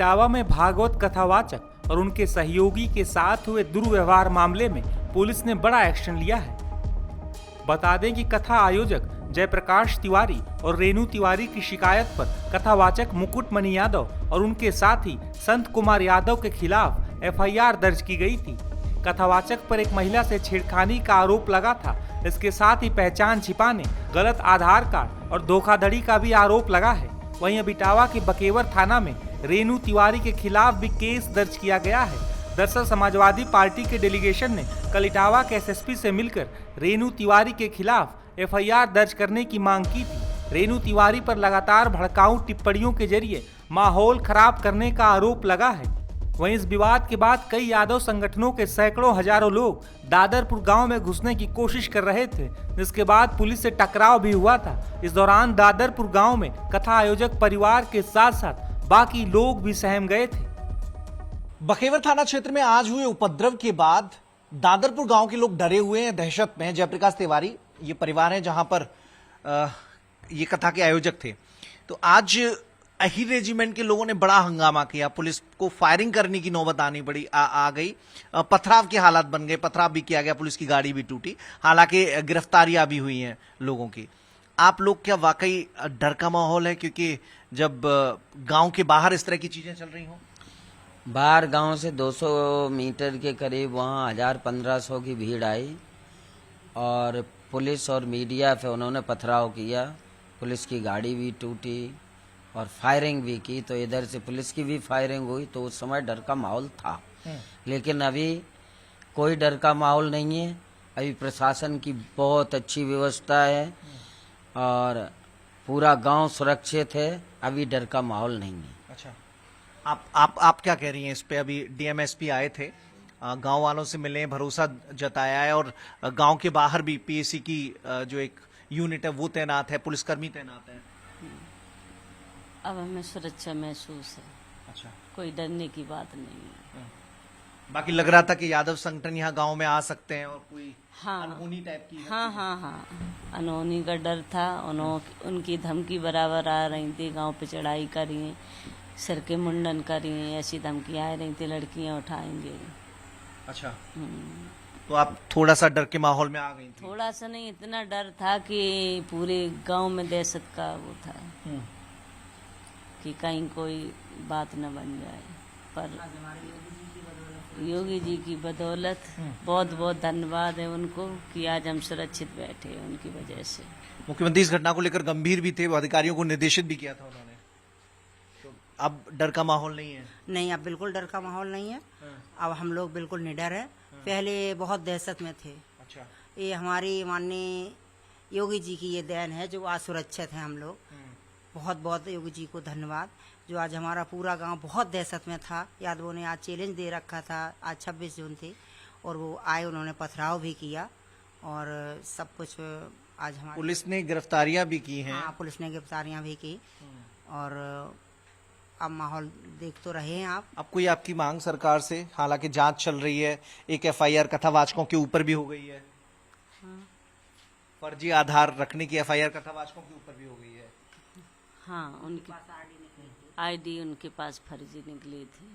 इटावा में भागवत कथावाचक और उनके सहयोगी के साथ हुए दुर्व्यवहार मामले में पुलिस ने बड़ा एक्शन लिया है। बता दें कि कथा आयोजक जयप्रकाश तिवारी और रेणु तिवारी की शिकायत पर कथावाचक मुकुटमणि यादव और उनके साथी संत कुमार यादव के खिलाफ एफआईआर दर्ज की गई थी। कथावाचक पर एक महिला से छेड़खानी का आरोप लगा था। इसके साथ ही पहचान छिपाने, गलत आधार कार्ड और धोखाधड़ी का भी आरोप लगा है। वहीं अब इटावा के बकेवर थाना में रेणु तिवारी के खिलाफ भी केस दर्ज किया गया है। दरअसल समाजवादी पार्टी के डेलीगेशन ने कल इटावा के एसएसपी से मिलकर रेणु तिवारी के खिलाफ एफआईआर दर्ज करने की मांग की थी। रेणु तिवारी पर लगातार भड़काऊ टिप्पणियों के जरिए माहौल खराब करने का आरोप लगा है। वहीं इस विवाद के बाद कई यादव संगठनों के सैकड़ों हजारों लोग दादरपुर गांव में घुसने की कोशिश कर रहे थे, जिसके बाद पुलिस से टकराव भी हुआ था। इस दौरान दादरपुर गांव में कथा आयोजक परिवार के साथ साथ बाकी लोग भी सहम गए थे। बकेवर थाना क्षेत्र में आज हुए उपद्रव के बाद दादरपुर गांव के लोग डरे हुए हैं, दहशत में हैं। जयप्रकाश तिवारी ये परिवार है जहां पर ये कथा के आयोजक थे। तो आज अहिर रेजिमेंट के लोगों ने बड़ा हंगामा किया, पुलिस को फायरिंग करने की नौबत आनी पड़ी, आ गई। पथराव के हालात बन गए, पथराव भी किया गया, पुलिस की गाड़ी भी टूटी। हालांकि गिरफ्तारियां भी हुई हैं लोगों की। आप लोग क्या वाकई डर का माहौल है, क्योंकि जब गांव के बाहर इस तरह की चीजें चल रही हों? बाहर गांव से 200 मीटर के करीब वहाँ 1000-1500 की भीड़ आई और पुलिस और मीडिया पे उन्होंने पथराव किया। पुलिस की गाड़ी भी टूटी और फायरिंग भी की, तो इधर से पुलिस की भी फायरिंग हुई। तो उस समय डर का माहौल था, लेकिन अभी कोई डर का माहौल नहीं है। अभी प्रशासन की बहुत अच्छी व्यवस्था है और पूरा गांव सुरक्षित है। अभी डर का माहौल नहीं है। अच्छा, आप क्या कह रही हैं इस पे? अभी डीएमएसपी आए थे, गांव वालों से मिले, भरोसा जताया है और गांव के बाहर भी पीएसी की जो एक यूनिट है वो तैनात है, पुलिसकर्मी तैनात है। अब हमें सुरक्षा महसूस है। अच्छा, कोई डरने की बात नहीं है। बाकी लग रहा था कि यादव संगठन यहाँ गांव में आ सकते हैं और कोई अनहोनी टाइप की। हाँ, अनहोनी का डर था। उनकी धमकी बराबर आ रही थी, गांव पे चढ़ाई करिए, सिर के मुंडन करिए, ऐसी धमकी आ रही थी, लड़कियां उठाएंगे। अच्छा, तो आप थोड़ा सा डर के माहौल में आ गई थी? थोड़ा सा नहीं, इतना डर था कि पूरे गांव में दहशत का वो था कि कहीं कोई बात न बन जाए। पर योगी जी की बदौलत बहुत बहुत धन्यवाद है उनको कि आज हम सुरक्षित बैठे हैं उनकी वजह से। मुख्यमंत्री इस घटना को लेकर गंभीर भी थे, अधिकारियों को निर्देशित भी किया था उन्होंने। तो अब डर का माहौल नहीं है? नहीं, अब बिल्कुल डर का माहौल नहीं है। अब हम लोग बिल्कुल निडर है। पहले बहुत दहशत में थे। अच्छा, ये हमारी माननीय योगी जी की ये देन है जो आज सुरक्षित है हम लोग। बहुत बहुत योगी जी को धन्यवाद जो आज हमारा पूरा गांव बहुत दहशत में था। यादवों ने आज चैलेंज दे रखा था, आज 26 जून थी और वो आए, उन्होंने पथराव भी किया और सब कुछ आज हमारी पुलिस ने गिरफ्तारियां भी की हैं। हाँ, पुलिस ने गिरफ्तारियां भी की और अब माहौल देख तो रहे हैं आप। अब कोई आपकी मांग सरकार से? हालांकि जांच चल रही है, एक एफआईआर कथावाचकों के ऊपर भी हो गई है। फर्जी आधार रखने की एफआईआर कथावाचकों के ऊपर भी हो गई है। हाँ, उनकी आईडी उनके पास फर्जी निकली थी।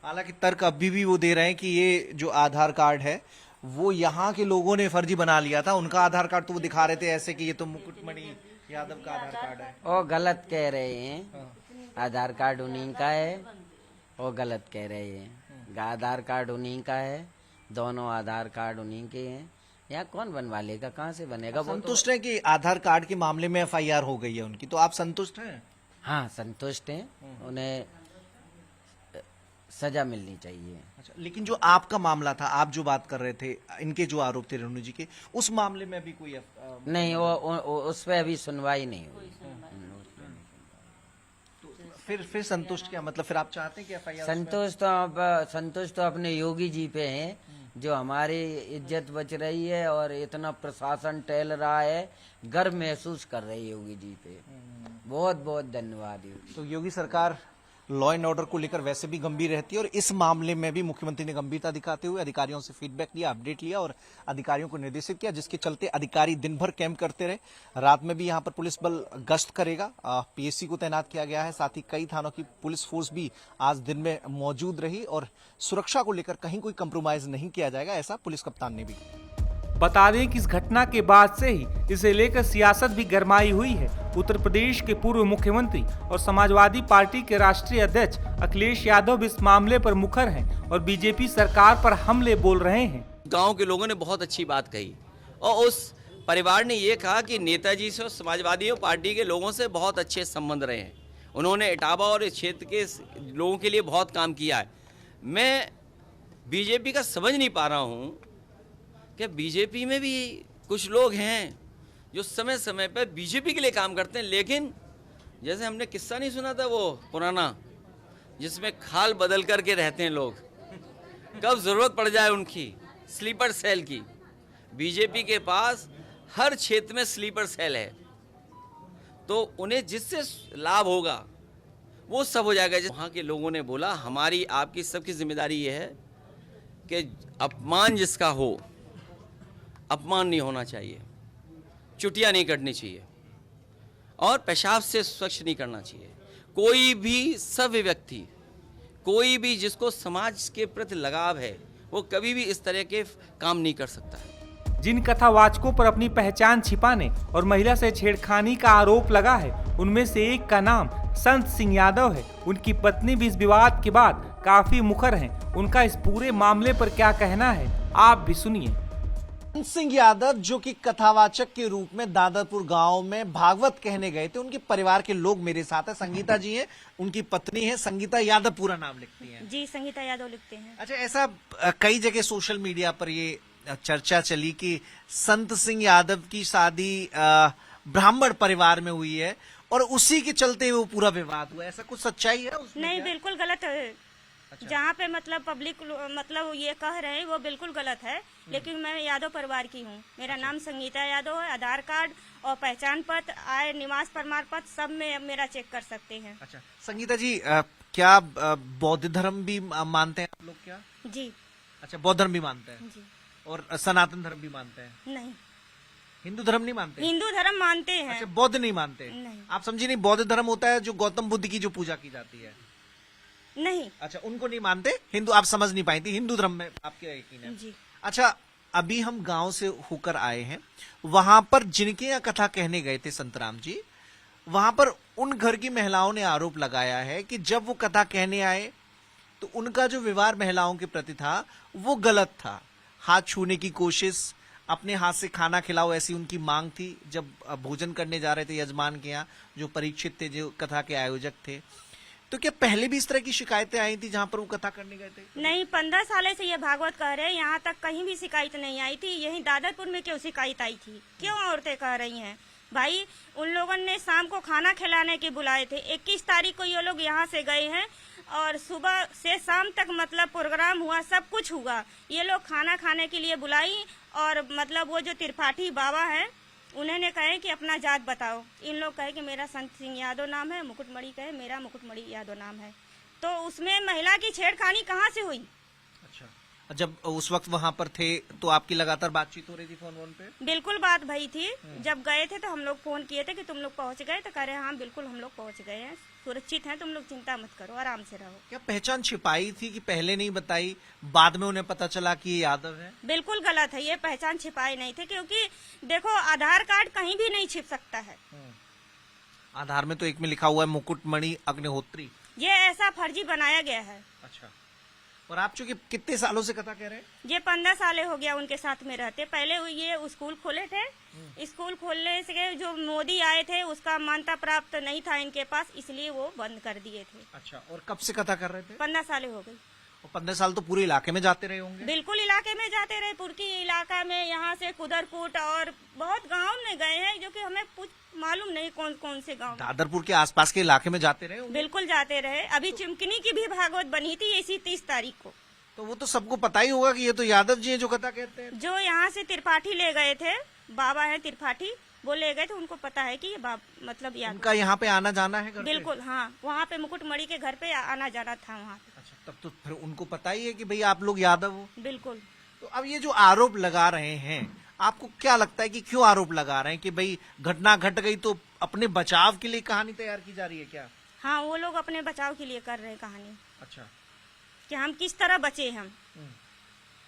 हालांकि तर्क अभी भी वो दे रहे हैं कि ये जो आधार कार्ड है वो यहाँ के लोगों ने फर्जी बना लिया था। उनका आधार कार्ड तो वो दिखा रहे थे ऐसे कि ये तो मुकुटमणि यादव का आधार कार्ड है। वो गलत कह रहे हैं, आधार कार्ड उन्हीं का है। वो गलत कह रहे हैं, आधार कार्ड उन्हीं का है, दोनों आधार कार्ड उन्हीं के हैं। यहाँ कौन बनवा लेगा, कहाँ से बनेगा? संतुष्ट है कि आधार कार्ड के मामले में एफआईआर हो गई है उनकी, तो आप संतुष्ट हैं? हाँ, संतुष्ट हैं। उन्हें सजा मिलनी चाहिए। अच्छा, लेकिन जो आपका मामला था, आप जो बात कर रहे थे, इनके जो आरोप थे रेणु जी के, उस मामले में भी कोई नहीं, वो उस पर अभी सुनवाई नहीं हुई। फिर संतुष्ट क्या मतलब? फिर आप चाहते हैं कि एफआईआर? संतुष्ट तो अपने योगी जी पे हैं जो हमारी इज्जत बच रही है और इतना प्रशासन टहल रहा है, गर्व महसूस कर रही है योगी जी पे। बहुत बहुत धन्यवाद। तो योगी सरकार लॉ एंड ऑर्डर को लेकर वैसे भी गंभीर रहती है और इस मामले में भी मुख्यमंत्री ने गंभीरता दिखाते हुए अधिकारियों से फीडबैक लिया, अपडेट लिया और अधिकारियों को निर्देशित किया, जिसके चलते अधिकारी दिन भर कैंप करते रहे। रात में भी यहां पर पुलिस बल गश्त करेगा, पीएससी को तैनात किया गया है, साथ ही कई थानों की पुलिस फोर्स भी आज दिन में मौजूद रही और सुरक्षा को लेकर कहीं कोई कंप्रोमाइज नहीं किया जाएगा, ऐसा पुलिस कप्तान ने भी। बता दें कि इस घटना के बाद से ही इसे लेकर सियासत भी गरमाई हुई है। उत्तर प्रदेश के पूर्व मुख्यमंत्री और समाजवादी पार्टी के राष्ट्रीय अध्यक्ष अखिलेश यादव भी इस मामले पर मुखर हैं और बीजेपी सरकार पर हमले बोल रहे हैं। गांव के लोगों ने बहुत अच्छी बात कही और उस परिवार ने ये कहा कि नेताजी से और समाजवादी पार्टी के लोगों से बहुत अच्छे संबंध रहे हैं। उन्होंने इटावा और इस क्षेत्र के लोगों के लिए बहुत काम किया है। मैं बीजेपी का समझ नहीं पा रहा हूँ कि बीजेपी में भी कुछ लोग हैं जो समय समय पर बीजेपी के लिए काम करते हैं, लेकिन जैसे हमने किस्सा नहीं सुना था वो पुराना, जिसमें खाल बदल करके रहते हैं लोग, कब जरूरत पड़ जाए उनकी स्लीपर सेल की। बीजेपी के पास हर क्षेत्र में स्लीपर सेल है, तो उन्हें जिससे लाभ होगा वो सब हो जाएगा। वहाँ के लोगों ने बोला हमारी आपकी सबकी जिम्मेदारी ये है कि अपमान जिसका हो, अपमान नहीं होना चाहिए, चुटिया नहीं कटनी चाहिए और पेशाब से स्वच्छ नहीं करना चाहिए। कोई भी सभ्य व्यक्ति, कोई भी जिसको समाज के प्रति लगाव है, वो कभी भी इस तरह के काम नहीं कर सकता है। जिन कथावाचकों पर अपनी पहचान छिपाने और महिला से छेड़खानी का आरोप लगा है, उनमें से एक का नाम संत सिंह यादव है। उनकी पत्नी भी इस विवाद के बाद काफी मुखर हैं। उनका इस पूरे मामले पर क्या कहना है, आप भी सुनिए। संत सिंह यादव जो कि कथावाचक के रूप में दादरपुर गांव में भागवत कहने गए थे, उनके परिवार के लोग मेरे साथ हैं। संगीता जी हैं, उनकी पत्नी है संगीता यादव, पूरा नाम लिखती हैं जी, संगीता यादव लिखते हैं। अच्छा, ऐसा कई जगह सोशल मीडिया पर ये चर्चा चली कि संत सिंह यादव की शादी ब्राह्मण परिवार में हुई है और उसी के चलते वो पूरा विवाद हुआ, ऐसा कुछ सच्चाई है उसमें? नहीं, क्या? बिल्कुल गलत है। अच्छा। जहाँ पे मतलब पब्लिक मतलब ये कह रहे हैं वो बिल्कुल गलत है, लेकिन मैं यादव परिवार की हूँ। मेरा नाम संगीता यादव है। आधार कार्ड और पहचान पत्र, आय, निवास प्रमाण पत्र सब में मेरा चेक कर सकते हैं। अच्छा, संगीता जी क्या बौद्ध धर्म भी मानते हैं आप लोग क्या? जी। अच्छा, बौद्ध धर्म भी मानते हैं जी। और सनातन धर्म भी मानते हैं? नहीं। हिंदू धर्म नहीं मानते? हिंदू धर्म मानते हैं। अच्छा, बौद्ध नहीं मानते? नहीं। आप समझी नहीं, बौद्ध धर्म होता है जो गौतम बुद्ध की जो पूजा की जाती है। नहीं। अच्छा, उनको नहीं मानते। हिंदू आप समझ नहीं पाई थी, हिंदू धर्म में आपके यकीन है। जी। अच्छा, अभी हम गांव से होकर आए हैं, वहां पर जिनके यहाँ कथा कहने गए थे संतराम जी, वहां पर उन घर की महिलाओं ने आरोप लगाया है कि जब वो कथा कहने आए तो उनका जो व्यवहार महिलाओं के प्रति था वो गलत था। हाथ छूने की कोशिश, अपने हाथ से खाना खिलाओ, ऐसी उनकी मांग थी जब भोजन करने जा रहे थे यजमान के यहाँ, जो परीक्षित थे, जो कथा के आयोजक थे। तो क्या पहले भी इस तरह की शिकायतें आई थी जहां पर वो कथा करने गए थे? नहीं, 15 साल से ये भागवत कह रहे हैं, यहाँ तक कहीं भी शिकायत नहीं आई थी। यही दादरपुर में क्यों शिकायत आई थी? क्यों औरतें कह रही हैं? भाई, उन लोगों ने शाम को खाना खिलाने के बुलाए थे। 21 तारीख को ये लोग यहाँ से गए हैं और सुबह से शाम तक मतलब प्रोग्राम हुआ, सब कुछ हुआ। ये लोग खाना खाने के लिए बुलाई और मतलब वो जो त्रिपाठी बाबा हैं उन्होंने कहे कि अपना जात बताओ। इन लोग कहे कि मेरा संत सिंह यादव नाम है, मुकुटमणि कहे मेरा मुकुटमणि यादव नाम है। तो उसमें महिला की छेड़खानी कहाँ से हुई? अच्छा, जब उस वक्त वहां पर थे तो आपकी लगातार बातचीत हो रही थी फोन पे? बिल्कुल बात भई थी। जब गए थे तो हम लोग फोन किए थे कि तुम लोग पहुंच गए, तो कह रहे हाँ बिल्कुल हम लोग पहुंच गए हैं, सुरक्षित हैं, तुम लोग चिंता मत करो, आराम से रहो। क्या पहचान छिपाई थी कि पहले नहीं बताई, बाद में उन्हें पता चला कि ये यादव है? बिल्कुल गलत है, ये पहचान छिपाए नहीं थे, क्योंकि देखो आधार कार्ड कहीं भी नहीं छिप सकता है। आधार में तो एक में लिखा हुआ है मुकुटमणि अग्निहोत्री। ये ऐसा फर्जी बनाया गया है। अच्छा, और आप चूंकि कितने सालों से कथा कह रहे हैं? ये 15 साल हो गया उनके साथ में रहते। पहले ये स्कूल खोले थे, स्कूल खोलने से जो मोदी आए थे उसका मान्यता प्राप्त नहीं था इनके पास, इसलिए वो बंद कर दिए थे। अच्छा, और कब से कथा कर रहे थे? 15 साल हो गई। और 15 साल तो पूरे इलाके में जाते रहे होंगे? बिल्कुल इलाके में जाते रहे, पुरकी इलाका में, यहाँ से कुदरपुट और बहुत गांव में गए हैं, जो कि हमें मालूम नहीं कौन कौन से गांव। दादरपुर के आसपास के इलाके में जाते रहे होंगे? बिल्कुल जाते रहे। अभी चिमकनी की भी भागवत बनी थी इसी 30 तारीख को। तो वो तो सबको पता ही होगा कि ये तो यादव जी हैं जो कथा कहते हैं। जो यहाँ से त्रिपाठी ले गए थे, बाबा है त्रिपाठी, वो ले गए थे, उनको पता है कि ये मतलब यादव। उनका यहाँ पे आना जाना है घर पे? बिल्कुल हाँ, वहाँ पे मुकुटमणि के घर पे आना जाना था वहाँ पे। अच्छा, तब तो फिर उनको पता ही है कि भाई आप लोग यादव हो। बिल्कुल। तो अब ये जो आरोप लगा रहे हैं, आपको क्या लगता है कि क्यों आरोप लगा रहे हैं कि भाई घटना घट गई तो अपने बचाव के लिए कहानी तैयार की जा रही है क्या? हाँ, वो लोग अपने बचाव के लिए कर रहे हैं कहानी अच्छा। कि हम किस तरह बचे हम,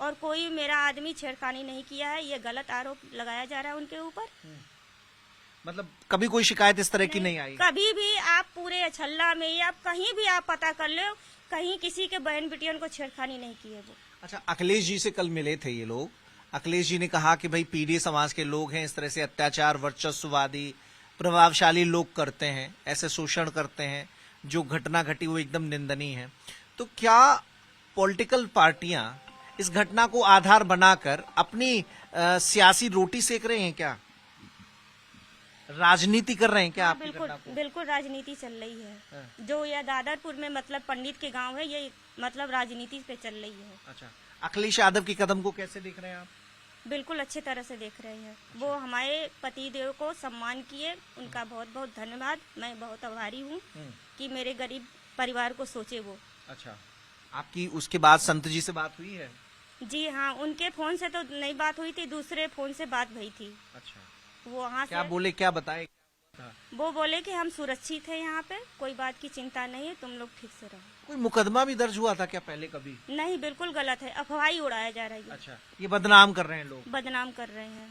और कोई मेरा आदमी छेड़खानी नहीं किया है, ये गलत आरोप लगाया जा रहा है उनके ऊपर। मतलब कभी कोई शिकायत इस तरह की नहीं आई? कभी भी आप पूरे अछल्ला में या कहीं भी आप पता कर लो, कहीं किसी के बहन बेटियों को छेड़खानी नहीं की है वो। अच्छा, अखिलेश जी से कल मिले थे ये लोग। अखिलेश जी ने कहा कि भाई पीढ़ी समाज के लोग हैं, इस तरह से अत्याचार वर्चस्ववादी प्रभावशाली लोग करते हैं, ऐसे शोषण करते हैं, जो घटना घटी वो एकदम निंदनीय है। तो क्या पॉलिटिकल पार्टियां इस घटना को आधार बनाकर अपनी सियासी रोटी सेक रहे हैं क्या? राजनीति कर रहे हैं क्या? हाँ, आपकी बिल्कुल घटना को? बिल्कुल राजनीति चल रही है। जो यह दादरपुर में मतलब पंडित के गांव है, ये मतलब राजनीति पे चल रही है। अच्छा, अखिलेश यादव के कदम को कैसे देख रहे हैं आप? बिल्कुल अच्छे तरह से देख रहे हैं। वो हमारे पतिदेव को सम्मान किए, उनका बहुत बहुत धन्यवाद। मैं बहुत आभारी हूँ कि मेरे गरीब परिवार को सोचे वो। अच्छा, आपकी उसके बाद संत जी से बात हुई है? जी हाँ, उनके फोन से तो नहीं बात हुई थी, दूसरे फोन से बात भई थी। अच्छा, वो वहाँ क्या से बोले, क्या बताए? वो बोले कि हम सुरक्षित हैं यहाँ पे, कोई बात की चिंता नहीं है, तुम लोग ठीक से रहो। कोई मुकदमा भी दर्ज हुआ था क्या पहले कभी? नहीं, बिल्कुल गलत है, अफवाह ही उड़ाया जा रहा है। अच्छा, ये बदनाम कर रहे हैं लोग। बदनाम कर रहे हैं।